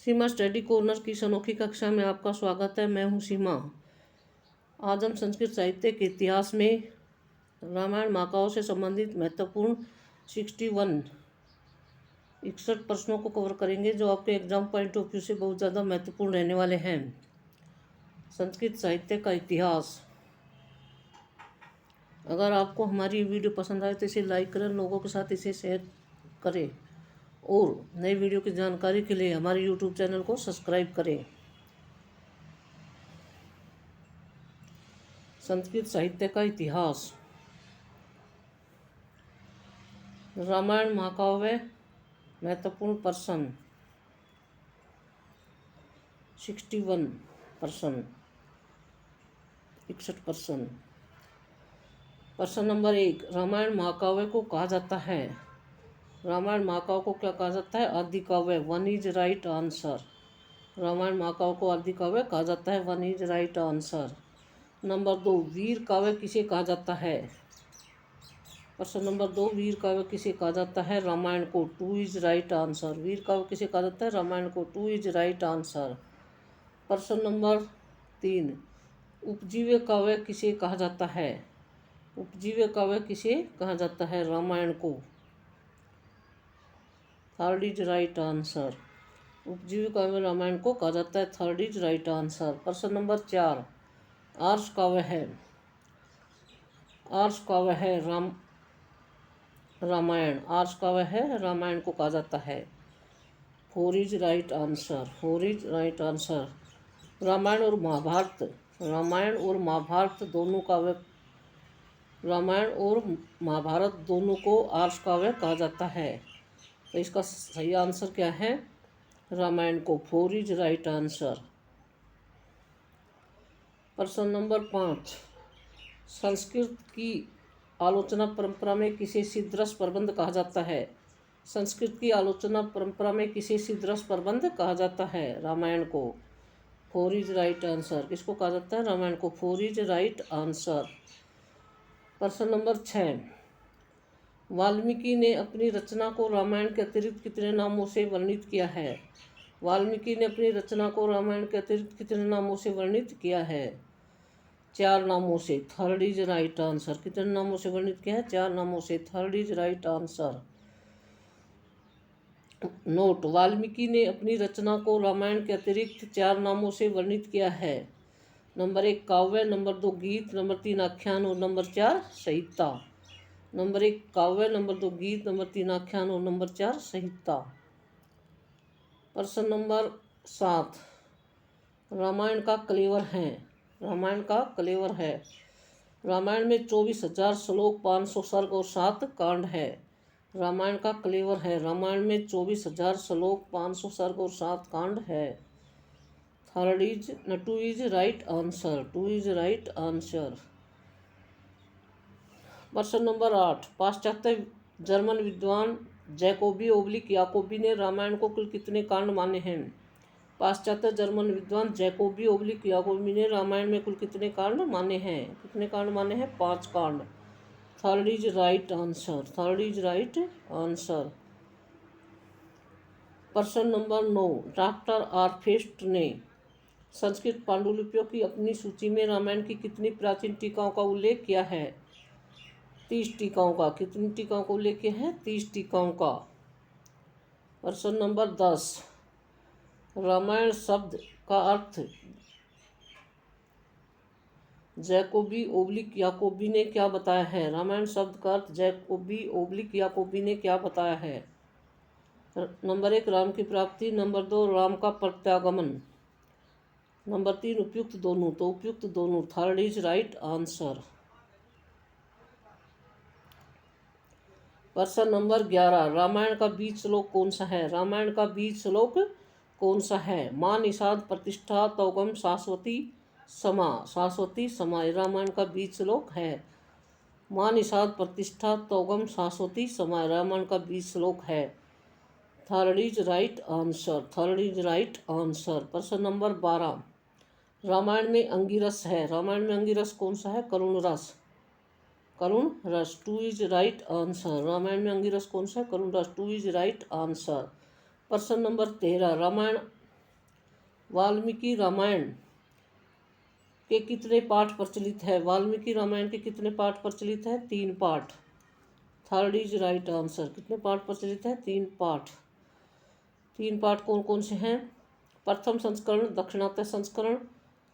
सीमा study corner की इस अनोखी कक्षा में आपका स्वागत है। मैं हूं सीमा। आज हम संस्कृत साहित्य के इतिहास में रामायण महाकाव्य से संबंधित महत्वपूर्ण 61 प्रश्नों को कवर करेंगे, जो आपके एग्जाम पॉइंट ऑफ व्यू से बहुत ज़्यादा महत्वपूर्ण रहने वाले हैं। संस्कृत साहित्य का इतिहास। अगर आपको हमारी वीडियो पसंद आए तो इसे लाइक करें, लोगों के साथ इसे शेयर करें और नई वीडियो की जानकारी के लिए हमारे यूट्यूब चैनल को सब्सक्राइब करें। संस्कृत साहित्य का इतिहास। रामायण महाकाव्य महत्वपूर्ण प्रश्न 61 प्रश्न 61 प्रश्न। प्रश्न नंबर 1, रामायण महाकाव्य को कहा जाता है। रामायण महाकाव्य को क्या कहा जाता है? आदि काव्य। One is right answer. Ramayan महाकाव्य को आदि काव्य कहा जाता है। One is right answer. Number 2, वीर काव्य किसे कहा जाता है? प्रश्न नंबर 2, वीर काव्य किसे कहा जाता है? रामायण को। Two is right answer. वीर काव्य किसे कहा जाता है? रामायण को। Two is right answer. प्रश्न नंबर 3, उपजीव्य काव्य किसे कहा जाता है? उपजीव्य काव्य किसे कहा जाता है? रामायण को। Third is right answer. उपजीव्य काव्य रामायण को कहा जाता है। Third is right answer. प्रश्न नंबर 4, आर्ष काव्य है। आर्ष काव्य है रामायण। आर्ष काव्य है रामायण को कहा जाता है। Four is right answer. Four is right answer. Ramayan और महाभारत। रामायण और महाभारत दोनों काव्य रामायण और महाभारत दोनों को आर्ष काव्य कहा जाता है। तो इसका सही आंसर क्या है? रामायण को। Four is right answer. प्रश्न नंबर 5, संस्कृत की आलोचना परंपरा में किसे सिद्धरस प्रबंध कहा जाता है? संस्कृत की आलोचना परंपरा में किसे सिद्धरस प्रबंध कहा जाता है? रामायण को। Four is right answer. किसको कहा जाता है? रामायण को। Four is right answer. प्रश्न नंबर 6, वाल्मीकि ने अपनी रचना को रामायण के अतिरिक्त कितने नामों से वर्णित किया है? वाल्मीकि ने अपनी रचना को रामायण के अतिरिक्त कितने नामों से वर्णित किया है? 4 नामों से। Third is right answer. कितने नामों से वर्णित किया है? 4 नामों से। Third is right answer. Note, Valmiki ने अपनी रचना को रामायण के अतिरिक्त 4 नामों से वर्णित किया है। नंबर 1 काव्य, नंबर 2 गीत, नंबर 3 आख्यान और नंबर 4 संहिता। नंबर 1 काव्य, नंबर 2 गीत, नंबर 3 आख्यान और नंबर 4 संहिता। प्रश्न नंबर 7, रामायण का कलेवर है। रामायण का कलेवर है। रामायण में 24,000 श्लोक, 500 सर्ग और 7 कांड है। रामायण का कलेवर है। रामायण में 24,000 श्लोक, 500 सर्ग और 7 कांड है। Third is to is right answer. Two is right answer. प्रश्न नंबर 8, पाश्चात्य जर्मन विद्वान जैकोबी ओब्लिक याकोबी ने रामायण को कुल कितने कांड माने हैं? पाश्चात्य जर्मन विद्वान जैकोबी ओब्लिक याकोबी ने रामायण में कुल कितने कांड माने हैं? कितने कांड माने हैं? 5 कांड। Third is right answer. Third is right answer. प्रश्न नंबर 9, डॉक्टर आरफेस्ट ने संस्कृत पांडुलिपियों की अपनी सूची में रामायण की कितनी प्राचीन टीकाओं का उल्लेख किया है? 30 टीकाओं का। कितनी टीकाओं का उल्लेख किया है? 30 टीकाओं का। प्रश्न नंबर 10, रामायण शब्द का अर्थ जैकोबी ओब्लिक याकोबी ने क्या बताया है? रामायण शब्द का अर्थ जैकोबी ओब्लिक याकोबी ने क्या बताया है? नंबर 1 राम की प्राप्ति, नंबर 2 राम का प्रत्यागमन, नंबर 3 उपयुक्त दोनों। तो उपयुक्त दोनों। Third is right answer. प्रश्न नंबर 11, रामायण का बीज श्लोक कौन सा है? रामायण का बीज श्लोक कौन सा है? मां निषाद प्रतिष्ठा तौगम शाश्वती समा। शाश्वती समा रामायण का बीज श्लोक है। मां निषाद प्रतिष्ठा तौगम शाश्वती समा रामायण का बीज श्लोक है। Third is right answer. Third is right answer. प्रश्न नंबर 12, रामायण में अंगिरस है। रामायण में अंगिरस कौन सा है? करुण रस। करुण रस। Two is right answer. Ramayan में अंगिरस कौन सा है? करुण रस। Two is right answer. प्रश्न नंबर 13, रामायण वाल्मीकि रामायण के कितने पाठ प्रचलित है? वाल्मीकि रामायण के कितने पाठ प्रचलित है? 3 पाठ। Third is right answer. कितने पाठ प्रचलित है? 3 पाठ। 3 पाठ कौन कौन से हैं? प्रथम संस्करण, दक्षिणात्य संस्करण,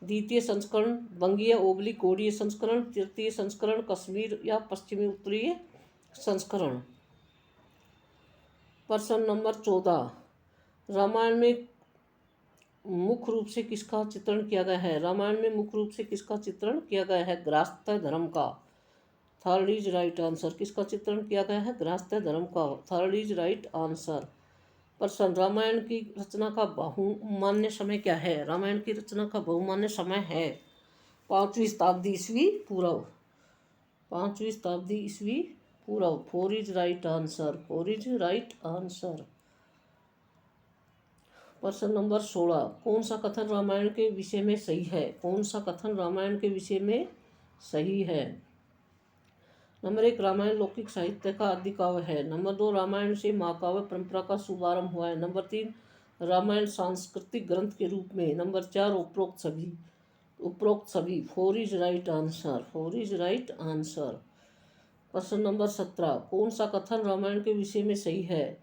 द्वितीय संस्करण, बंगीय ओबली कोडीय संस्करण, तृतीय संस्करण, कश्मीर या पश्चिमी उत्तरीय संस्करण। प्रश्न नंबर 14, रामायण में मुख्य रूप से किसका चित्रण किया गया है? रामायण में मुख्य रूप से किसका चित्रण किया गया है? गृहस्थ धर्म का। Third is right answer. किसका चित्रण किया गया है? गृहस्थ धर्म का। Third is right answer. प्रश्न, रामायण की रचना का बहुमान्य समय क्या है? रामायण की रचना का बहुमान्य समय है 5वीं शताब्दी ईस्वी पूर्व। 5वीं शताब्दी ईस्वी पूर्व। 4 is right answer. 4 is right answer. प्रश्न नंबर 16, कौन सा कथन रामायण के विषय में सही है? कौन सा कथन रामायण के विषय में सही है? नंबर 1, रामायण लौकिक साहित्य का आदि काव्य है। नंबर 2, रामायण से महाकाव्य परंपरा का शुभारंभ हुआ है। नंबर 3, रामायण सांस्कृतिक ग्रंथ के रूप में। नंबर 4, उपरोक्त सभी। 4 is right answer. 4 is right answer. प्रश्न नंबर 17, कौन सा कथन रामायण के विषय में सही है?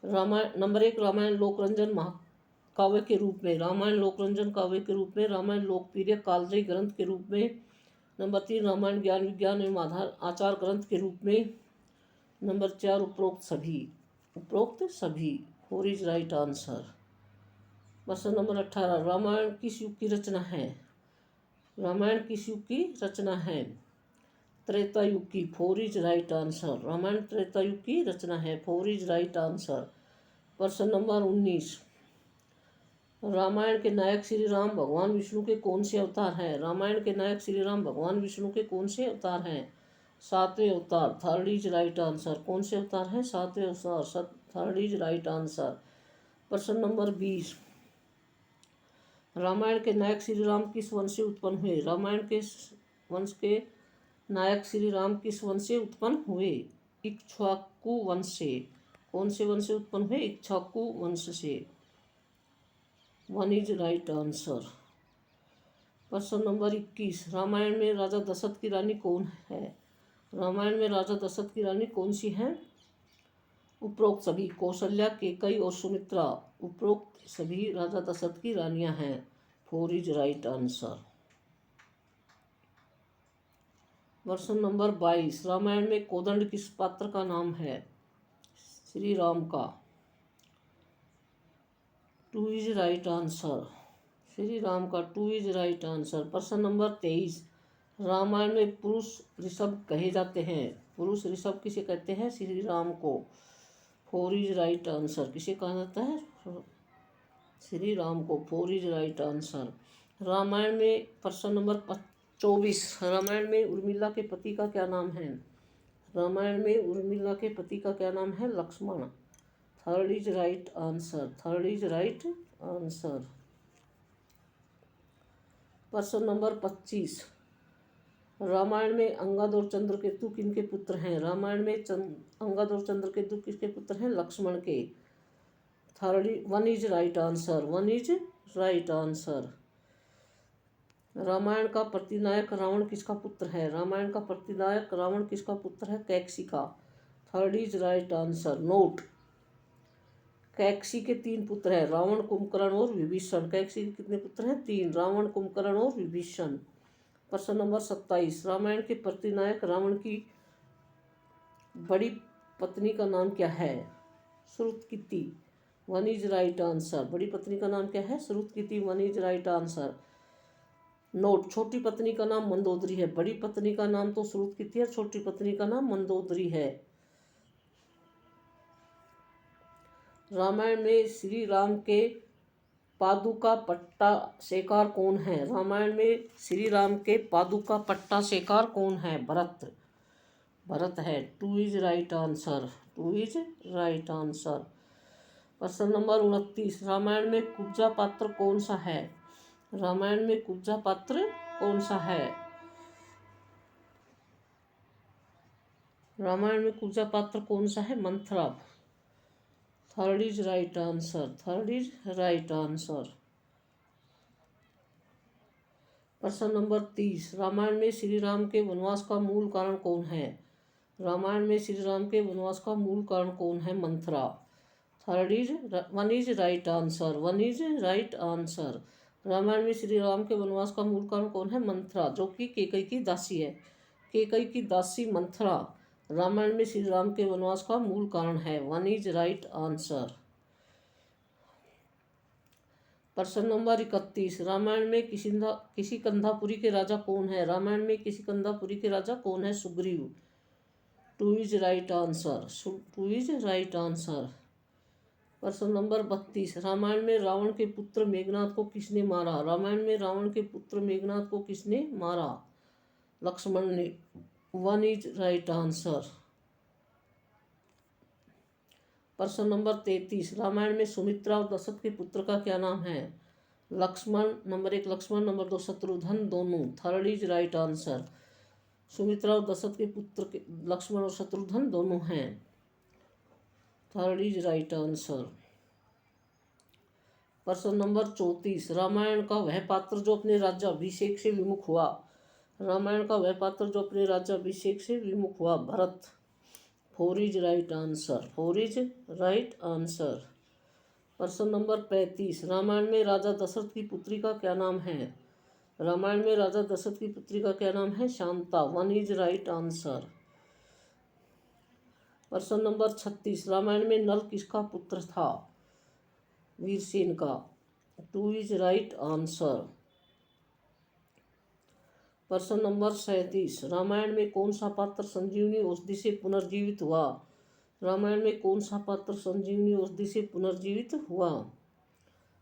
रामायण नंबर 1, रामायण लोकरंजन महाकाव्य के रूप में। रामायण लोकरंजन काव्य के रूप में। रामायण लोकप्रिय कालजयी ग्रंथ के रूप में। नंबर 3, रामायण ज्ञान विज्ञान एवं आचार ग्रंथ के रूप में। नंबर 4, उपरोक्त सभी। उपरोक्त सभी। 4 इज राइट आंसर। प्रश्न नंबर 18, रामायण किस युग की रचना है? रामायण किस युग की रचना है? त्रेता युग की। 4 इज राइट आंसर। रामायण त्रेता युग की रचना है। 4 इज राइट आंसर। प्रश्न नंबर 19, रामायण के नायक श्री राम भगवान विष्णु के कौन से अवतार हैं? रामायण के नायक श्री राम भगवान विष्णु के कौन से अवतार हैं? 7वें अवतार। Third is right answer. कौन से अवतार हैं? 7वें अवतार। Third is right answer. प्रश्न नंबर 20, रामायण के नायक श्री राम किस वंश से उत्पन्न हुए? रामायण के वंश के नायक श्री राम किस वंश से उत्पन्न हुए? इक्ष्वाकु वंश से। कौन से वंश से उत्पन्न हुए? इक्ष्वाकु वंश से। 1 इज राइट आंसर। प्रश्न नंबर 21, रामायण में राजा दशरथ की रानी कौन है? रामायण में राजा दशरथ की रानी कौन सी है? उपरोक्त सभी। कौशल्या, केकई और सुमित्रा उपरोक्त सभी राजा दशरथ की रानियां हैं। 4 इज राइट आंसर। प्रश्न नंबर 22, रामायण में कोदंड किस पात्र का नाम है? श्री राम का। 2 is right answer. Shri Ram का। 2 इज राइट आंसर। प्रश्न नंबर 23, रामायण में पुरुष ऋषभ कहे जाते हैं। पुरुष ऋषभ किसे कहते हैं? श्री राम को। 4 इज राइट आंसर। किसे कहा जाता है? श्री राम को। 4 इज राइट आंसर। रामायण में प्रश्न नंबर 24, रामायण में उर्मिला के पति का क्या नाम है? रामायण में उर्मिला के पति का क्या नाम है? Lakshman. Third is right answer. Third is right answer. प्रश्न नंबर 25, रामायण में अंगद और चंद्रकेतु किनके पुत्र हैं? रामायण में अंगद और चंद्रकेतु किसके पुत्र हैं? लक्ष्मण के। 1 is right answer. 1 is right answer. Ramayan का प्रतिनायक रावण किसका पुत्र है? रामायण का प्रतिनायक रावण किसका पुत्र है? कैकसी का। Third is right answer. Note, Kaikesi के 3 पुत्र हैं, रावण, कुंभकर्ण और विभीषण। कैकसी के कितने पुत्र हैं? 3, रावण, कुंभकर्ण और विभीषण। प्रश्न नंबर 27, रामायण के प्रतिनायक रावण की बड़ी पत्नी का नाम क्या है? श्रुतकीति। 1 इज राइट आंसर। बड़ी पत्नी का नाम क्या है? श्रुतकीति। 1 इज राइट आंसर। नोट, छोटी पत्नी का नाम मंदोदरी है। बड़ी पत्नी का नाम तो श्रुतकीति है, छोटी पत्नी का नाम मंदोदरी है। रामायण में श्री राम के पादुका पट्टासेकार कौन है? रामायण में श्री राम के पादुका पट्टासेकार कौन है? भरत। भरत है। 2 is right answer. 2 is right answer. प्रश्न नंबर 29, रामायण में कुब्जा पात्र कौन सा है? रामायण में कुब्जा पात्र कौन सा है? रामायण में कुब्जा पात्र कौन सा है? Manthara. Third is right answer, third is right answer. प्रश्न नंबर 30, रामायण में श्री राम के वनवास का मूल कारण कौन है? रामायण में श्री राम के वनवास का मूल कारण कौन है? Manthara. Third is one is right answer, one is right answer. Ramayan में श्री राम के वनवास का मूल कारण कौन है? मंथरा, जो कि कैकई की दासी है। कैकई की दासी मंथरा रामायण में श्री राम के वनवास का मूल कारण है। One is right answer. प्रश्न नंबर 31, रामायण में किसी कंधापुरी के राजा कौन है? रामायण में किसी कंधापुरी के राजा कौन है? Sugriv. Two is right answer, two is right answer. प्रश्न नंबर 32, रामायण में रावण के पुत्र मेघनाथ को किसने मारा? रामायण में रावण के पुत्र मेघनाथ को किसने मारा? लक्ष्मण ने। One is right answer. प्रश्न नंबर 33, रामायण में सुमित्रा और दशरथ के पुत्र का क्या नाम है? लक्ष्मण, नंबर 1 लक्ष्मण, नंबर 2 शत्रुघ्न, दोनों। Third is right answer. Sumitra और दशरथ के पुत्र लक्ष्मण और शत्रुघ्न दोनों हैं। Third is right answer. प्रश्न नंबर 34, रामायण का वह पात्र जो अपने राज्याभिषेक से विमुख हुआ? रामायण का वह पात्र जो अपने राज्याभिषेक से विमुख हुआ? Bharat. Four is right answer, four is right answer. प्रश्न नंबर 35, रामायण में राजा दशरथ की पुत्री का क्या नाम है? रामायण में राजा दशरथ की पुत्री का क्या नाम है? Shanta. One is right answer. प्रश्न नंबर 36, रामायण में नल किसका पुत्र था? वीरसेन का। To is right answer. प्रश्न नंबर 37, रामायण में कौन सा पात्र संजीवनी औषधि से पुनर्जीवित हुआ? रामायण में कौन सा पात्र संजीवनी औषधि से पुनर्जीवित हुआ?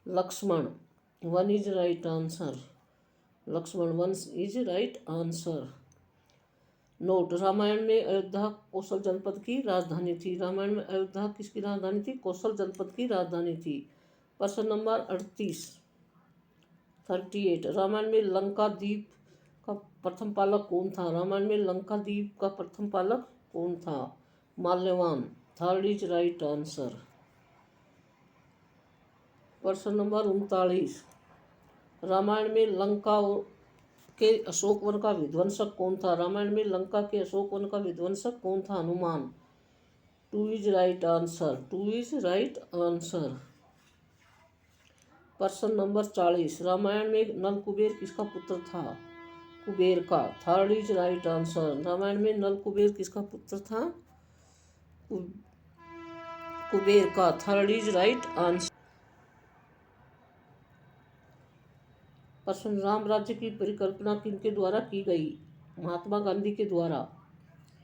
Lakshman. One is right answer, Lakshman, one is right answer. Note, Ramayan में अयोध्या कौशल जनपद की राजधानी थी। रामायण में अयोध्या किसकी राजधानी थी? कौशल जनपद की राजधानी थी। प्रश्न नंबर 38, रामायण में लंका द्वीप का प्रथम पालक कौन था? रामायण में लंका द्वीप का प्रथम पालक कौन था? Malyavan. Third is right answer. प्रश्न नंबर 39, रामायण में लंका के अशोक वन का विध्वंसक कौन था? रामायण में लंका के अशोक वन का विध्वंसक कौन था? Hanuman. Two is right answer, two is right answer. प्रश्न नंबर 40, रामायण में नल कुबेर किसका पुत्र था? कुबेर का। Third is right answer. Ramayan में नल कुबेर किसका पुत्र था? कुबेर का। Third is right answer. प्रश्न, राम राज्य की परिकल्पना किनके द्वारा की गई? महात्मा गांधी के द्वारा।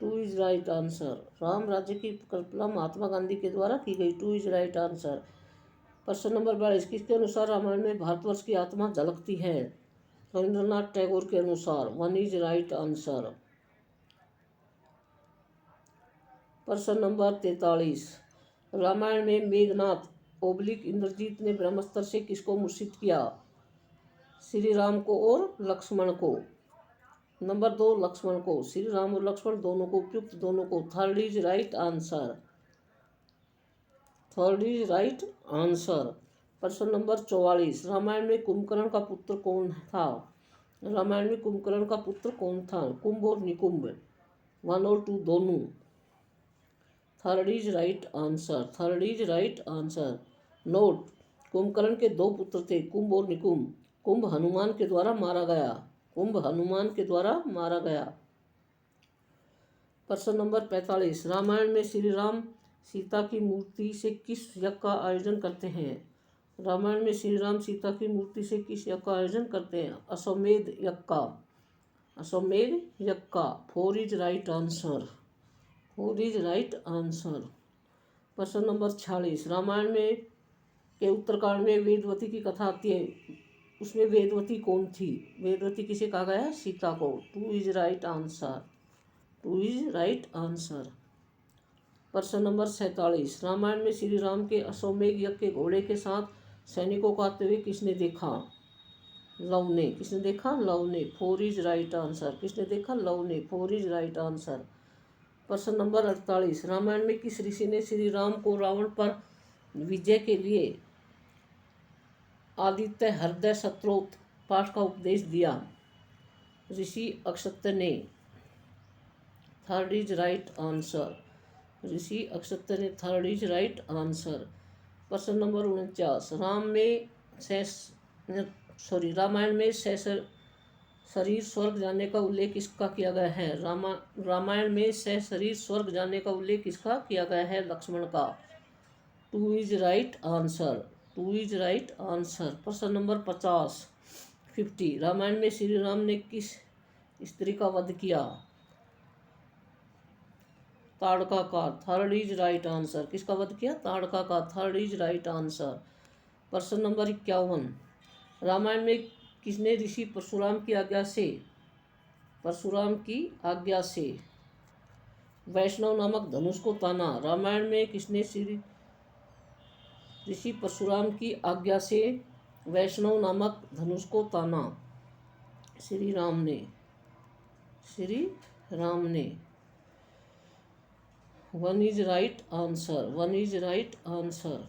To is right answer. Ram राज्य की कल्पना महात्मा गांधी के द्वारा की गई। To is right answer. प्रश्न नंबर 42, किसके अनुसार रामायण में भारतवर्ष की आत्मा झलकती है? रविंद्रनाथ टैगोर के अनुसार। One is right answer. प्रश्न नंबर 43, रामायण में मेघनाथ ओब्लिक इंद्रजीत ने ब्रह्मास्त्र से किसको मूर्छित किया? श्री राम को और लक्ष्मण को। नंबर 2 लक्ष्मण को। श्री राम और लक्ष्मण दोनों को, उपयुक्त दोनों को। Third is right answer, third is right answer. प्रश्न नंबर 44, रामायण में कुंभकर्ण का पुत्र कौन था? रामायण में कुंभकर्ण का पुत्र कौन था? कुंभ और निकुंभ, 1 और 2 दोनों। Third is right answer, third is right answer. Note, Kumbhakarna के 2 पुत्र थे, कुंभ और निकुंभ। कुंभ हनुमान के द्वारा मारा गया, कुंभ हनुमान के द्वारा मारा गया। प्रश्न नंबर 45, रामायण में श्री राम सीता की मूर्ति से किस यज्ञ का आयोजन करते हैं? रामायण में श्री राम सीता की मूर्ति से किस यज्ञ का आयोजन करते हैं? अश्वमेध यज्ञ का, अश्वमेध यज्ञ का। Four is right answer, four is right answer. प्रश्न नंबर 46, रामायण में के उत्तरकांड में वेदवती की कथा आती है, उसमें वेदवती कौन थी? वेदवती किसे कहा गया? सीता को। Two is right answer, two is right answer. प्रश्न नंबर 47, रामायण में श्री राम के अश्वमेध यज्ञ के घोड़े के साथ सैनिकों को आते हुए किसने देखा? लव ने। किसने देखा? लव ने। Four is right answer. किसने देखा? लव ने। Four is right answer. प्रश्न नंबर 48, रामायण में किस ऋषि ने श्री राम को रावण पर विजय के लिए आदित्य हृदय स्तोत्र पाठ का उपदेश दिया। ऋषि अक्षत्य ने। Third is right answer. ऋषि अक्षत्य ने थर्ड इज राइट आंसर। प्रश्न नंबर 49। रामायण में शरीर स्वर्ग जाने का उल्लेख किसका किया गया है? रामायण में शरीर स्वर्ग जाने का उल्लेख किसका किया गया है? लक्ष्मण का। 2 is right answer. 2 is right answer. प्रश्न नंबर 50। रामायण में श्री राम ने किस स्त्री का वध किया? ताड़का का। Third is right answer. किसका वध किया? ताड़का का। Third is right answer. प्रश्न नंबर 51। रामायण में किसने ऋषि परशुराम की आज्ञा से वैष्णव नामक धनुष को ताना? रामायण में किसने ऋषि परशुराम की आज्ञा से वैष्णव नामक धनुष को ताना? श्री राम ने। 1 is right answer. 1 is right answer.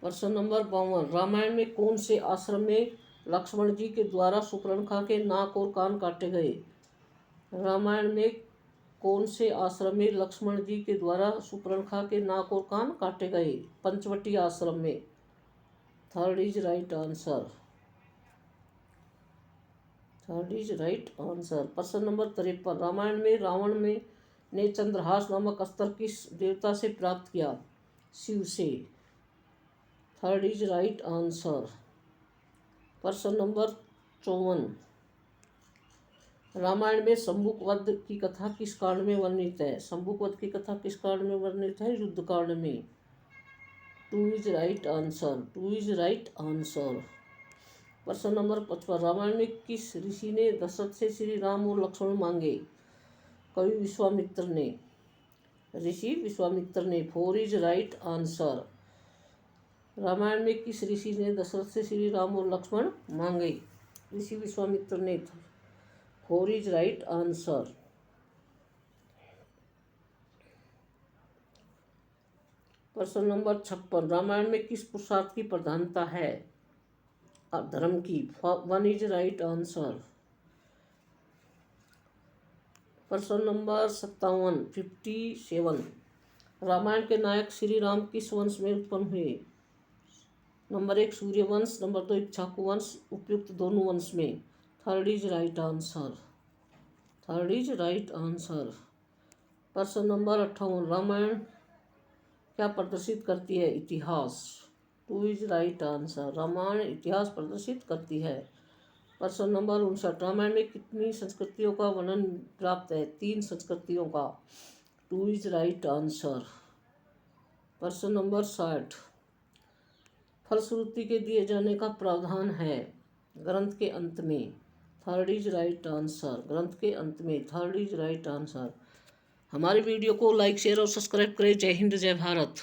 प्रश्न नंबर 52। रामायण में कौन से आश्रम में लक्ष्मण जी के द्वारा शूर्पणखा के नाक और कान काटे गए? रामायण में कौन से आश्रम में लक्ष्मण जी के द्वारा शूर्पणखा के नाक और कान काटे गए? पंचवटी आश्रम में। Third is right answer. Third is right answer. प्रश्न नंबर 53। रामायण में रावण ने चंद्रहास नामक अस्त्र किस देवता से प्राप्त किया? शिव से। Third is right answer. प्रश्न नंबर 54। रामायण में शंभुक वध की कथा किस कांड में वर्णित है? शंभुक वध की कथा किस कांड में वर्णित है? युद्ध कांड में। 2 is right answer. 2 is right answer. प्रश्न नंबर 55। रामायण में किस ऋषि ने दशरथ से श्री राम और लक्ष्मण मांगे? कवि विश्वामित्र ने। ऋषि विश्वामित्र ने। 4 इज राइट आंसर। रामायण में किस ऋषि ने दशरथ से श्री राम और लक्ष्मण मांगे? ऋषि विश्वामित्र ने। 4 इज राइट आंसर। प्रश्न नंबर 56। रामायण में किस पुरुषार्थ की प्रधानता है? धर्म की। 1 इज राइट आंसर। प्रश्न नंबर 57। रामायण के नायक श्री राम किस वंश में उत्पन्न हुए? नंबर 1 सूर्य वंश, नंबर 2 इक्ष्वाकु वंश, उपयुक्त दोनों वंश में। Third is right answer. Third is right answer. प्रश्न नंबर 58। रामायण क्या प्रदर्शित करती है? इतिहास। 2 इज राइट आंसर। रामायण इतिहास प्रदर्शित करती है। प्रश्न नंबर 59। रामायण में कितनी संस्कृतियों का वर्णन प्राप्त है? 3 संस्कृतियों का। 2 इज राइट आंसर। प्रश्न नंबर 60। फलश्रुति के दिए जाने का प्रावधान है ग्रंथ के अंत में। Third is right answer. ग्रंथ के अंत में। Third is right answer. हमारे वीडियो को लाइक शेयर और सब्सक्राइब करें। जय हिंद जय भारत।